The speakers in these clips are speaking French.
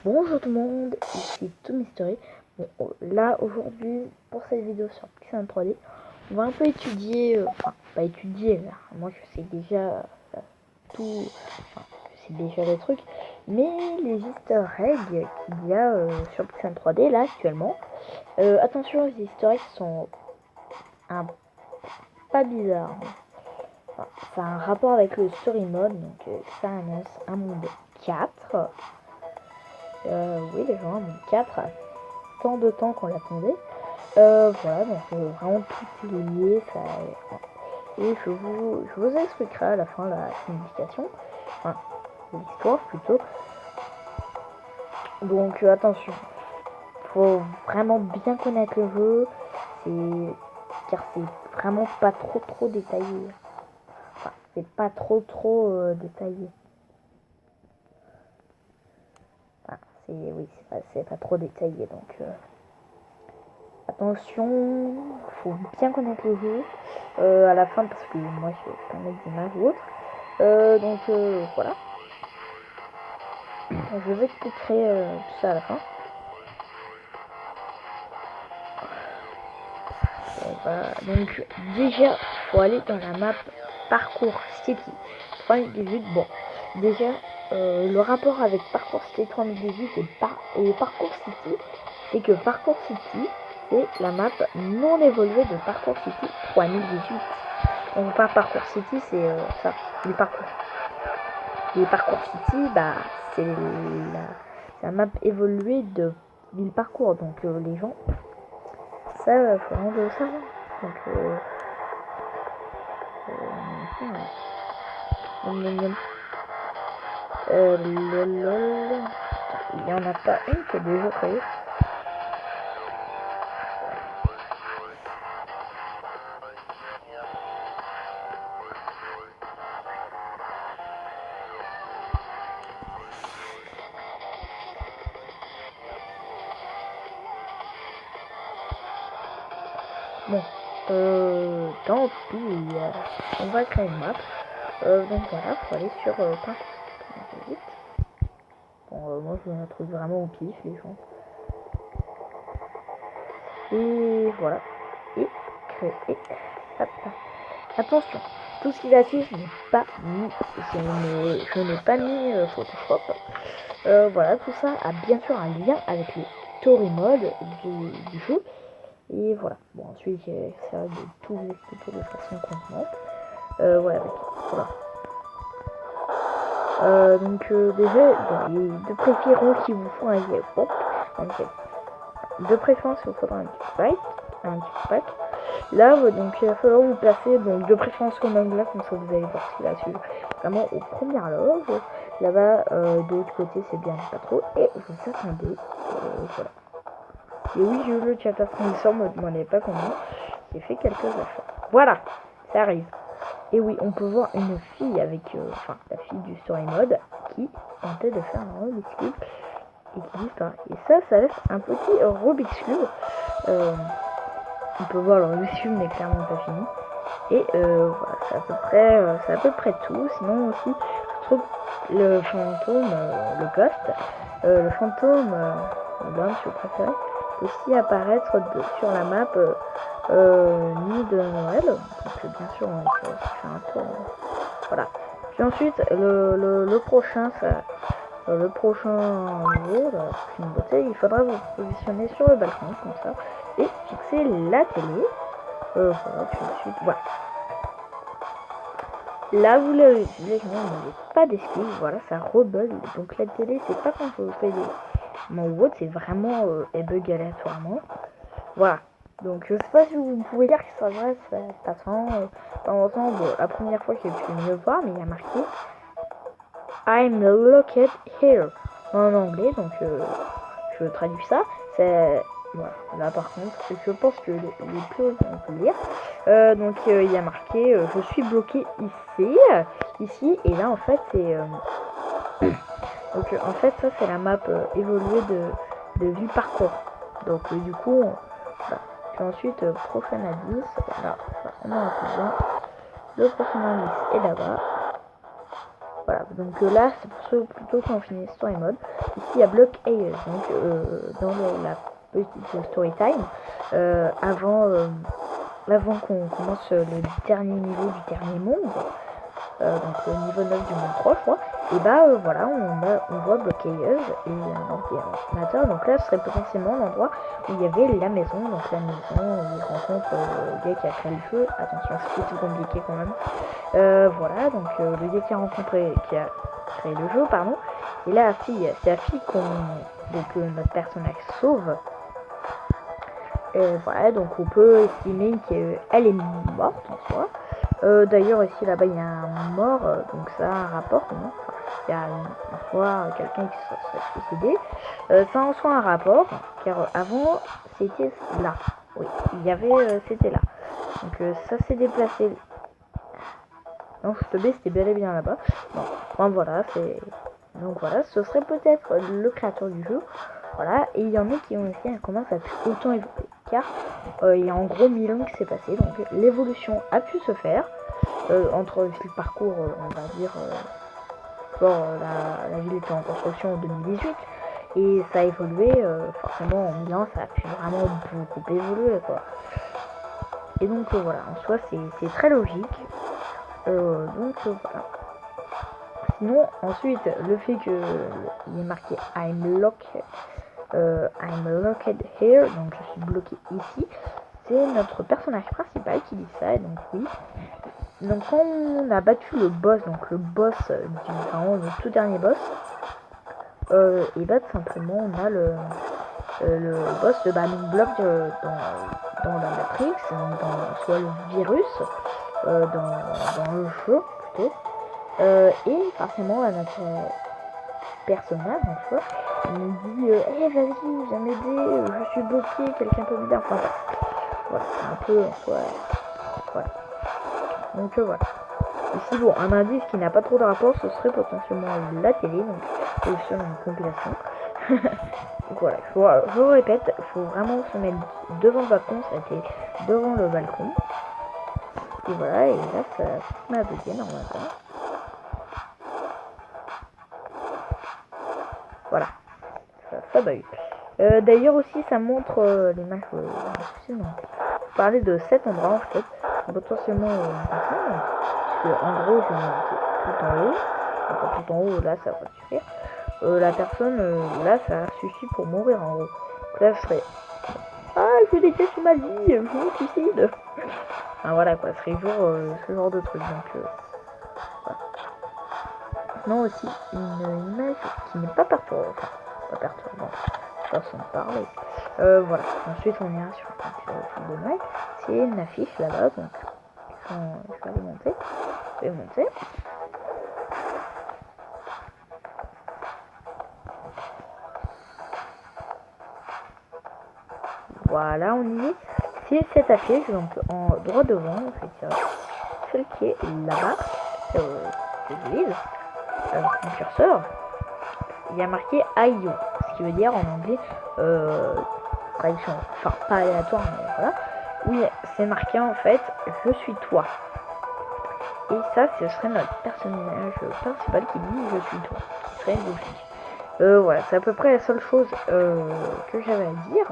Bonjour tout le monde, ici Mystery. Bon, là aujourd'hui pour cette vidéo sur Pixel 3D, on va un peu étudier, pas étudier, là, moi je sais déjà tout, je sais déjà les trucs, mais les easter eggs qu'il y a sur Pixel 3D là actuellement. Attention, les easter eggs sont pas bizarres. Ça a un rapport avec le story mode, donc ça annonce un monde 4. Oui, les gens, monde 4, tant de temps qu'on l'attendait. Voilà, donc vraiment tout est lié. Et je vous expliquerai à la fin la signification, enfin l'histoire plutôt. Donc attention, faut vraiment bien connaître le jeu, car c'est vraiment pas trop détaillé. Enfin, c'est pas trop détaillé. Enfin, c'est pas trop détaillé, donc attention, faut bien connaître le jeu à la fin, parce que moi je vais pas mettre d'image ou autre. Donc voilà, je vous expliquerai tout ça à la fin. Voilà. Donc déjà, faut aller dans la map Parcours City 3018. Bon, déjà, le rapport avec Parcours City 3018 et Parcours City, c'est que Parcours City, c'est la map non évoluée de Parcours City 3018. Donc pas Parcours City, c'est ça, les parcours. Les Parcours City, bah, c'est la map évoluée de Ville Parcours. Donc les gens, ça, faut vraiment le savoir. Donc il y en a pas une qui est déjà créée. Bon, tant pis, on va créer une map. Donc voilà, faut aller sur Parcours. Bon, moi je me trouve vraiment au pif, les gens. Et voilà. Et créer. Hop. Attention, tout ce qui va suivre n'est pas mis. Je n'ai pas mis Photoshop. Voilà, tout ça a bien sûr un lien avec le story mode du jeu. Et voilà. Bon, ensuite, ça de tout vous expliquer de façon convenante. Voilà. Donc déjà, de préférence, il vous faut un yaourt. De préférence, il vous faudra un petit pack. Là, donc il va falloir vous placer, donc de préférence comme angle, comme ça vous allez voir ce qu'il a suivre vraiment aux premières loges. Là-bas, de l'autre côté, c'est bien pas trop. Et vous attendez. Voilà. Et oui, j'ai eu le chat à fournisseur, me demandez pas comment. J'ai fait quelques achats. Voilà, ça arrive. Et oui, on peut voir une fille avec, la fille du story mode qui tentait de faire un Rubik's Cube et qui disparaît. Et ça laisse un petit Rubik's Cube. On peut voir le Rubik's Cube n'est clairement pas fini. Et voilà, c'est à peu près tout. Sinon aussi, je trouve le fantôme, le ghost, le fantôme, l'homme si vous préférez, peut aussi apparaître sur la map nuit de Noël. Donc bien sûr, on va faire un tour. Voilà. Puis ensuite, le prochain, le prochain jour, une beauté, il faudra vous positionner sur le balcon comme ça et fixer la télé. Voilà, puis ensuite, voilà. Là, vous l'avez vu, les gens n'avez pas d'excuses, voilà, ça rebug. Donc la télé, c'est pas quand vous faites mon vote, c'est vraiment elle bug aléatoirement. Voilà. Donc je sais pas si vous pouvez dire que ça va, ça passant. Bon, la première fois que j'ai pu mieux voir, mais il y a marqué I'm located here en anglais, donc je traduis ça. C'est voilà. Là par contre, je pense que les plus vont lire. Donc il y a marqué je suis bloqué ici, et là en fait c'est donc en fait ça c'est la map évoluée de ville parcours. Donc du coup voilà. Puis ensuite prochain indice, voilà, on a un peu bien. Le prochain indice est là-bas. Voilà, donc là c'est pour ceux plutôt qui ont fini story mode. Ici il y a bloc AES, donc dans la petite story time, avant qu'on commence le dernier niveau du dernier monde, donc le niveau 9 du monde 3 je crois, et voilà, on voit bloqueilleuse et un ordinateur. Donc là ce serait potentiellement l'endroit où il y avait la maison, donc la maison où il rencontre le gars qui a créé le jeu. Attention, c'est tout compliqué quand même. Voilà, donc le gars qui a créé le jeu, pardon, et là c'est la fille que notre personnage sauve. Voilà, donc on peut estimer qu'elle est morte en soi. D'ailleurs ici là-bas il y a un mort, donc ça a un rapport, non, il y a en soi quelqu'un qui se serait suicidé. Ça en soit un rapport, car avant c'était là. Oui, il y avait c'était là. Donc ça s'est déplacé. Non, je te baisse, c'était bel et bien là-bas. Bon, voilà, donc voilà, ce serait peut-être le créateur du jeu. Voilà, et il y en a qui ont essayé comment ça a pu autant évoluer. Car il y a en gros 1000 ans qui s'est passé, donc l'évolution a pu se faire entre le parcours, on va dire, la ville était en construction en 2018 et ça a évolué, forcément en 1000 ans ça a pu vraiment beaucoup évoluer quoi. Et donc voilà, en soi c'est très logique. Donc voilà. Sinon, ensuite, le fait qu'il est marqué I'm locked here, donc je suis bloqué ici, c'est notre personnage principal qui dit ça, et donc oui. Donc quand on a battu le boss, donc le boss le tout dernier boss, et tout simplement on a le boss de nous bloque dans la Matrix, soit le virus, dans le jeu plutôt. Et forcément à notre personnage en soi, il nous dit hey, vas-y, viens m'aider, je suis bloqué, quelqu'un peut m'aider, enfin voilà, c'est un peu en soi, voilà. Donc voilà. Ici bon, un indice qui n'a pas trop de rapport, ce serait potentiellement la télé, donc sur une compilation. Donc voilà, je vous répète, il faut vraiment se mettre devant le balcon, ça a été devant le balcon. Et voilà, et là ça m'a bugué normalement. Voilà, ça bug. D'ailleurs aussi ça montre l'image parler de cet endroit en fait, potentiellement parce que en gros je monte tout en haut, enfin tout en haut là ça va suffire. La personne là ça suffit pour mourir en gros. Là je serais je déteste ma vie, je me suicide. Enfin, voilà quoi, ce genre de truc donc voilà. Maintenant aussi une image qui n'est pas perturbante, façon de parler. Voilà, ensuite on ira sur le de Mac, c'est une affiche là-bas, donc je vais monter, voilà, on y est, c'est cette affiche, donc en droit devant, en fait, celle qui est là-bas, l'église, avec mon curseur, il y a marqué IO, ce qui veut dire en anglais traduction, enfin pas aléatoire, mais voilà. Oui, c'est marqué en fait je suis toi. Et ça, ce serait notre personnage principal qui dit je suis toi, qui serait logique. Voilà, c'est à peu près la seule chose que j'avais à dire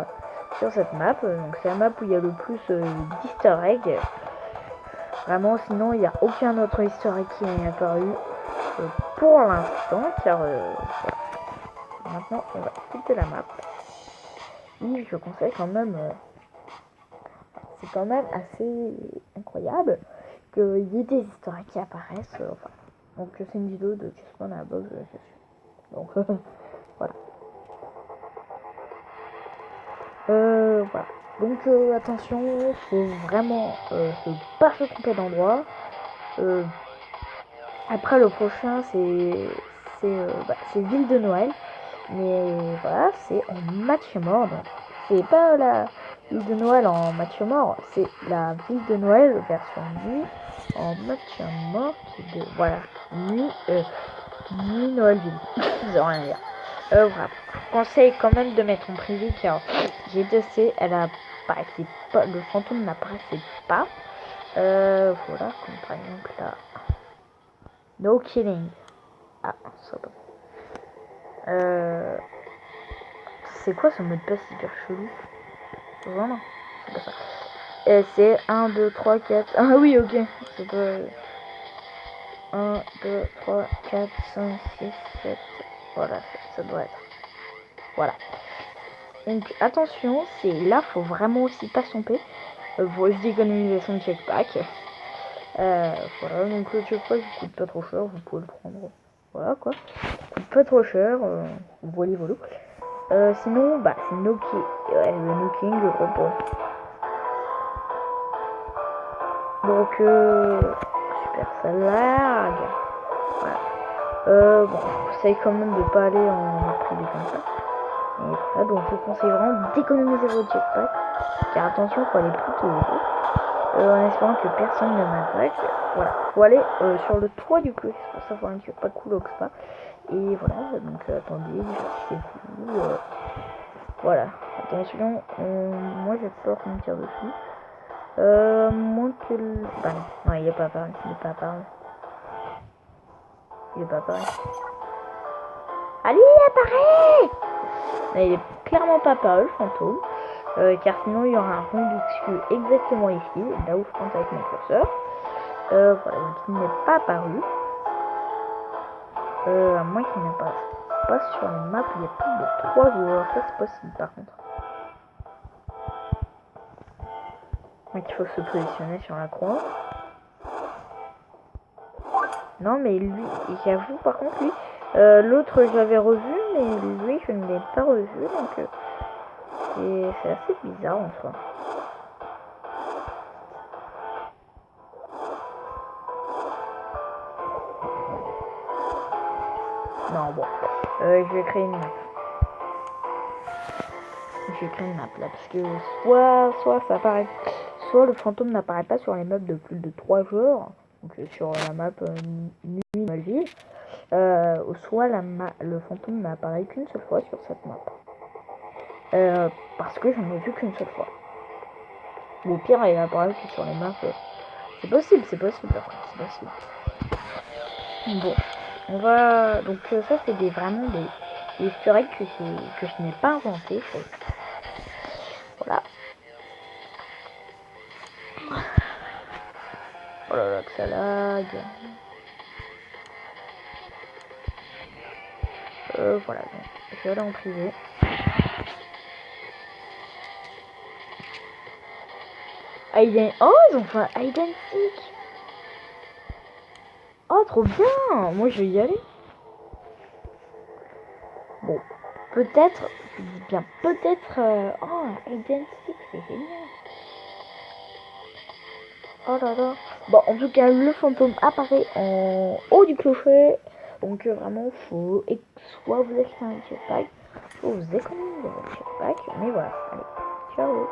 sur cette map. Donc c'est la map où il y a le plus d'easter eggs. Vraiment, sinon il n'y a aucun autre easter egg qui est apparu pour l'instant, car voilà. Maintenant on va quitter la map. Et je conseille quand même, c'est quand même assez incroyable qu'il y ait des histoires qui apparaissent. Enfin, donc c'est une vidéo de Just Spawn à la box, je suis. Donc voilà. Voilà. Donc attention, faut vraiment pas se tromper d'endroit. Après le prochain c'est Ville de Noël, mais voilà, c'est en match mort. Donc c'est pas la Ville de Noël en match mort, c'est la Ville de Noël version nuit en match mort qui de voilà nuit Noël ville. Ils ont rien à dire. Voilà. Je conseille quand même de mettre en privé car j'ai testé, le fantôme n'apparaissait pas. Voilà, comme par exemple là. No killing. Ah, ça va. C'est quoi ce mot de passe hyper chelou? Vraiment, c'est pas ça. C'est 1, 2, 3, 4. Ah oui, ok. C'est pas. 1, 2, 3, 4, 5, 6, 7. Voilà, ça doit être. Voilà. Donc attention, c'est là, faut vraiment aussi pas tromper. Pour aussi économiser son checkpack. Voilà, donc le checkpack il coûte pas trop cher, vous pouvez le prendre. Voilà quoi. Il coûte pas trop cher. Voilà, voilà. Sinon, bah c'est Nokia. Ouais, le Noking, je crois pas. Donc, super, ça lag. Voilà. Bon, j'essaye quand même de pas aller en privé comme ça. Et voilà, donc je vous conseille vraiment d'économiser votre jetpack. Car attention, faut aller plutôt haut. En espérant que personne ne m'attaque. Voilà, faut aller sur le toit du clocher. C'est pour ça qu'il faut un jetpack cool au spa. Et voilà, donc attendez, c'est vous. Voilà, attention, moi j'ai peur qu'on me tire dessus. Moins que le... Bah non, il est pas apparu, il est pas apparu. Il est pas apparu. Allez, il apparaît! Non, il est clairement pas apparu, le fantôme. Car sinon il y aura un rond d'exclus exactement ici, là où je pointe avec mon curseur. Voilà, donc il n'est pas apparu. À moins qu'il n'apparaisse pas sur la map, il y a plus de 3 joueurs, ça c'est possible par contre. Donc il faut se positionner sur la croix. Non mais lui, j'avoue par contre lui, l'autre j'avais revu, mais lui je ne l'ai pas revu, donc c'est assez bizarre en soi. Non bon, je vais créer une map. Je vais créer une map là, parce que soit ça apparaît, soit le fantôme n'apparaît pas sur les maps de plus de 3 joueurs, donc sur la map nuit Malville, soit le fantôme n'apparaît qu'une seule fois sur cette map. Parce que je n'en ai vu qu'une seule fois. Ou au pire, il apparaît que sur les maps. C'est possible, c'est possible, c'est possible. Bon, on va... Donc ça, c'est vraiment des easter eggs que je n'ai pas inventé. Voilà. Oh là là, que ça lag. Voilà, donc je vais aller en privé. Oh, ils ont fait un hide and seek. Oh, trop bien. Moi, je vais y aller. Bon, peut-être, je dis bien peut-être... Oh, un hide and seek, c'est génial. Oh là là. Bon, en tout cas, le fantôme apparaît en haut du clocher. Donc, vraiment, faut soit vous achetez un jetpack, soit vous économisez votre jetpack. Mais voilà, allez, ciao.